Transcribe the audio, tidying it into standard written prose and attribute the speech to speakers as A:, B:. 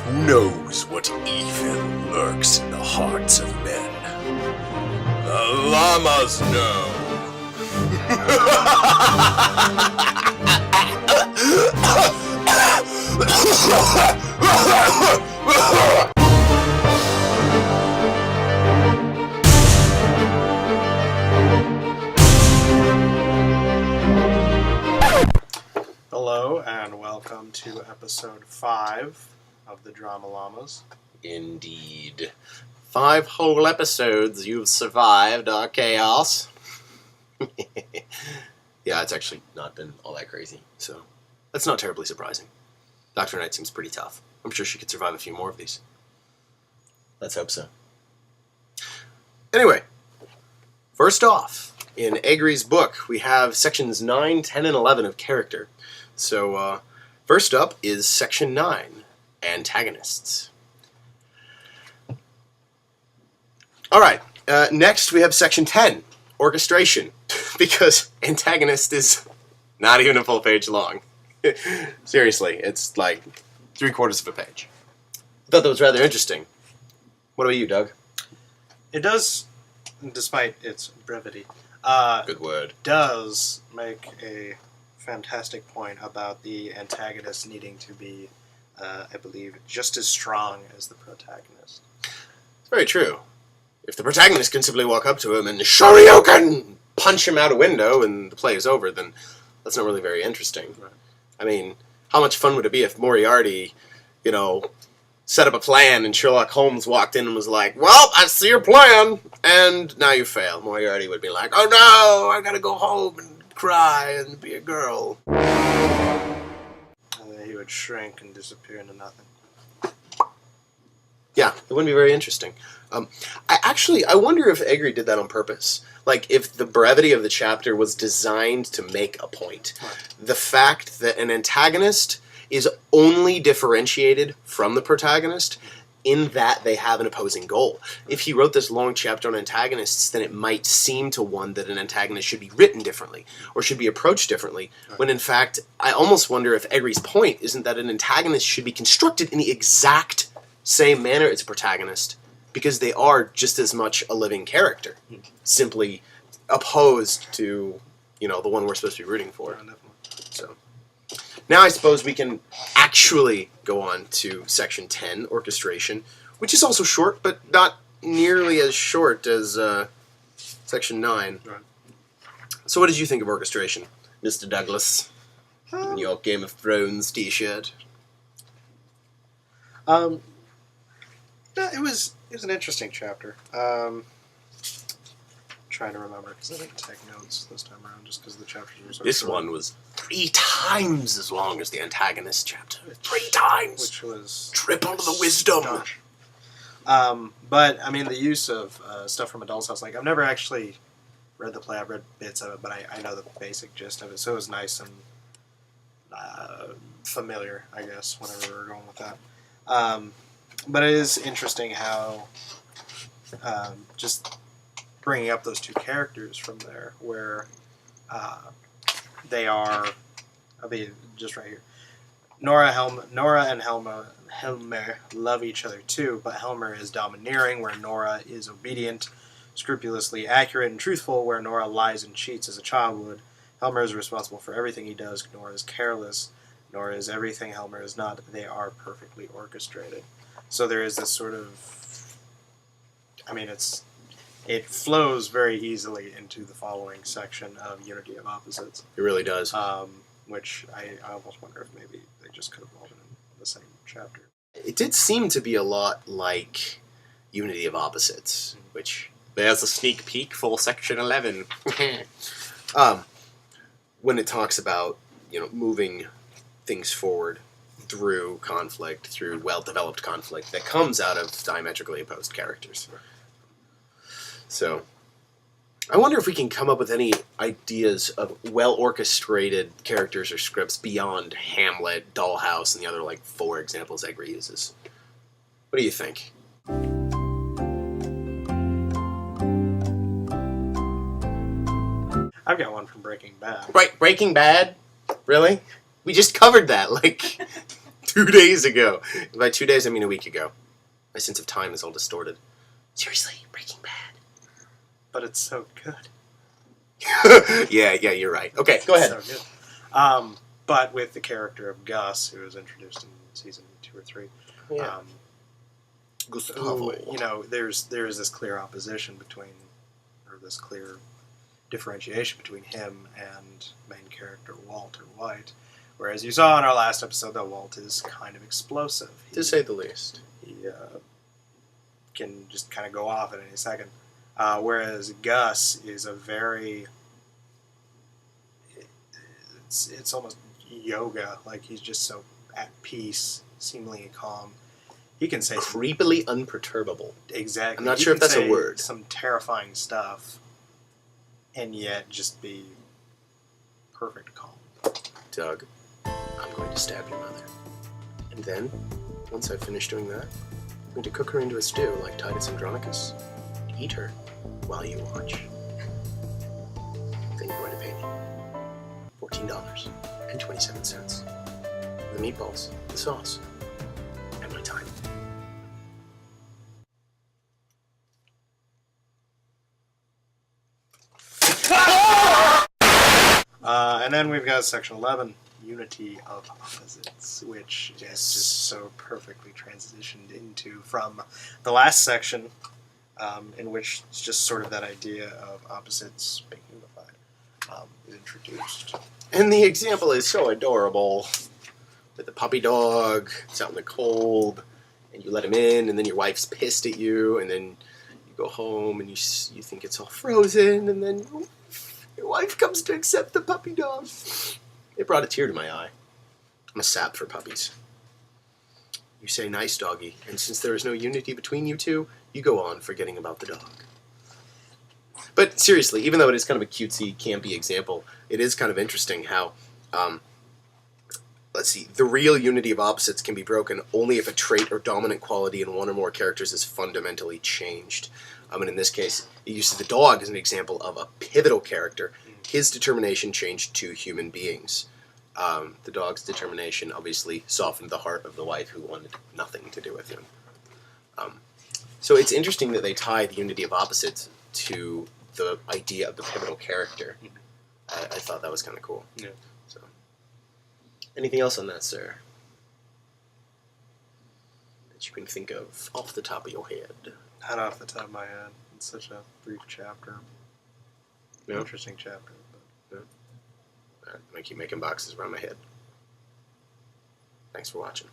A: Who knows what evil lurks in the hearts of men? The llamas know.
B: Hello and welcome to episode 5 of the Drama Llamas.
C: Indeed. 5 whole episodes you've survived our chaos. Yeah, it's actually not been all that crazy, so that's not terribly surprising. Dr. Knight seems pretty tough. I'm sure she could survive a few more of these. Let's hope so. Anyway, first off, in Egri's book, we have sections 9, 10, and 11 of character. So, first up is section 9, antagonists. Alright, next we have section 10, orchestration, because antagonist is not even a full page long. Seriously, it's like 3/4 of a page. I thought that was rather interesting. What about you, Doug?
B: It does, despite its brevity,
C: Good word.
B: does make a fantastic point about the antagonist needing to be, I believe, just as strong as the protagonist.
C: It's very true. If the protagonist can simply walk up to him and shoryuken punch him out a window and the play is over, then that's not really very interesting.
B: Right.
C: I mean, how much fun would it be if Moriarty, set up a plan and Sherlock Holmes walked in and was like, well, I see your plan, and now you fail. Moriarty would be like, oh no, I gotta go home and cry and be a girl.
B: And then he would shrink and disappear into nothing.
C: Yeah, it wouldn't be very interesting. I wonder if Egri did that on purpose. Like, if the brevity of the chapter was designed to make a point.
B: Right.
C: The fact that an antagonist is only differentiated from the protagonist in that they have an opposing goal. If he wrote this long chapter on antagonists, then it might seem to one that an antagonist should be written differently, or should be approached differently, when in fact, I almost wonder if Egri's point isn't that an antagonist should be constructed in the exact same manner as a protagonist, because they are just as much a living character, simply opposed to, the one we're supposed to be rooting for.
B: Yeah, definitely.
C: So, now I suppose we can actually go on to section 10, orchestration, which is also short, but not nearly as short as section 9.
B: Right.
C: So what did you think of orchestration, Mr. Douglas, in your Game of Thrones t-shirt?
B: Yeah, it was an interesting chapter. Trying to remember, because I didn't take notes this time around, just because the chapters were so
C: This
B: short.
C: one was 3 times as long as the antagonist chapter. 3 times!
B: Which was
C: Triple the wisdom!
B: astonishing. But, I mean, the use of stuff from A Doll's House, like, I've never actually read the play, I've read bits of it, but I know the basic gist of it, so it was nice and familiar, I guess, whenever we were going with that. But it is interesting how just bringing up those two characters from there, where they are, I'll be just right here. Nora and Helmer love each other too, but Helmer is domineering, where Nora is obedient, scrupulously accurate and truthful, where Nora lies and cheats as a child would. Helmer is responsible for everything he does. Nora is careless. Nora is everything Helmer is not. They are perfectly orchestrated. So there is this sort of, it flows very easily into the following section of Unity of Opposites,
C: It really does.
B: which I almost wonder if maybe they just could have all been in the same chapter.
C: It did seem to be a lot like Unity of Opposites, which there's a sneak peek for section 11. When it talks about, moving things forward through conflict, through well-developed conflict that comes out of diametrically opposed characters. So, I wonder if we can come up with any ideas of well-orchestrated characters or scripts beyond Hamlet, Dollhouse, and the other, 4 examples Egri uses. What do you think?
B: I've got one from Breaking Bad.
C: Right, Breaking Bad? Really? We just covered that, 2 days ago. By 2 days, I mean a week ago. My sense of time is all distorted. Seriously, Breaking Bad.
B: But it's so good.
C: yeah, you're right. Okay, go ahead.
B: So good. But with the character of Gus, who was introduced in season 2 or 3,
C: Yeah.
B: Gustavo. You know, there's this clear opposition between, or this clear differentiation between him and main character Walter White. Whereas you saw in our last episode that Walt is kind of explosive.
C: To say the least.
B: He can just kind of go off at any second. Whereas Gus is a very... It's almost yoga. Like, he's just so at peace, seemingly calm. He can say...
C: Creepily unperturbable.
B: Exactly.
C: I'm not sure if that's a word.
B: Some terrifying stuff, and yet just be perfect calm.
C: Doug, I'm going to stab your mother. And then, once I've finished doing that, I'm going to cook her into a stew like Titus Andronicus. And eat her while you watch. Then you're going to pay me $14.27. The meatballs, the sauce, and my time.
B: And then we've got section 11, Unity of Opposites, which is just so perfectly transitioned into from the last section, in which it's just sort of that idea of opposites being unified is introduced.
C: And the example is so adorable. With the puppy dog, it's out in the cold, and you let him in, and then your wife's pissed at you, and then you go home, and you think it's all frozen, and then your wife comes to accept the puppy dog. It brought a tear to my eye. I'm a sap for puppies. You say nice, doggy, and since there is no unity between you two, you go on forgetting about the dog. But seriously, even though it is kind of a cutesy, campy example, it is kind of interesting how, let's see, the real unity of opposites can be broken only if a trait or dominant quality in one or more characters is fundamentally changed. And in this case, it uses the dog as an example of a pivotal character. His determination changed to human beings. The dog's determination obviously softened the heart of the wife who wanted nothing to do with him. So it's interesting that they tie the unity of opposites to the idea of the pivotal character. I thought that was kind of cool.
B: Yeah.
C: So, anything else on that, sir? That you can think of off the top of your head?
B: Not off the top of my head. It's such a brief chapter.
C: No?
B: Interesting chapter. But...
C: Alright, I'm going to keep making boxes around my head. Thanks for watching.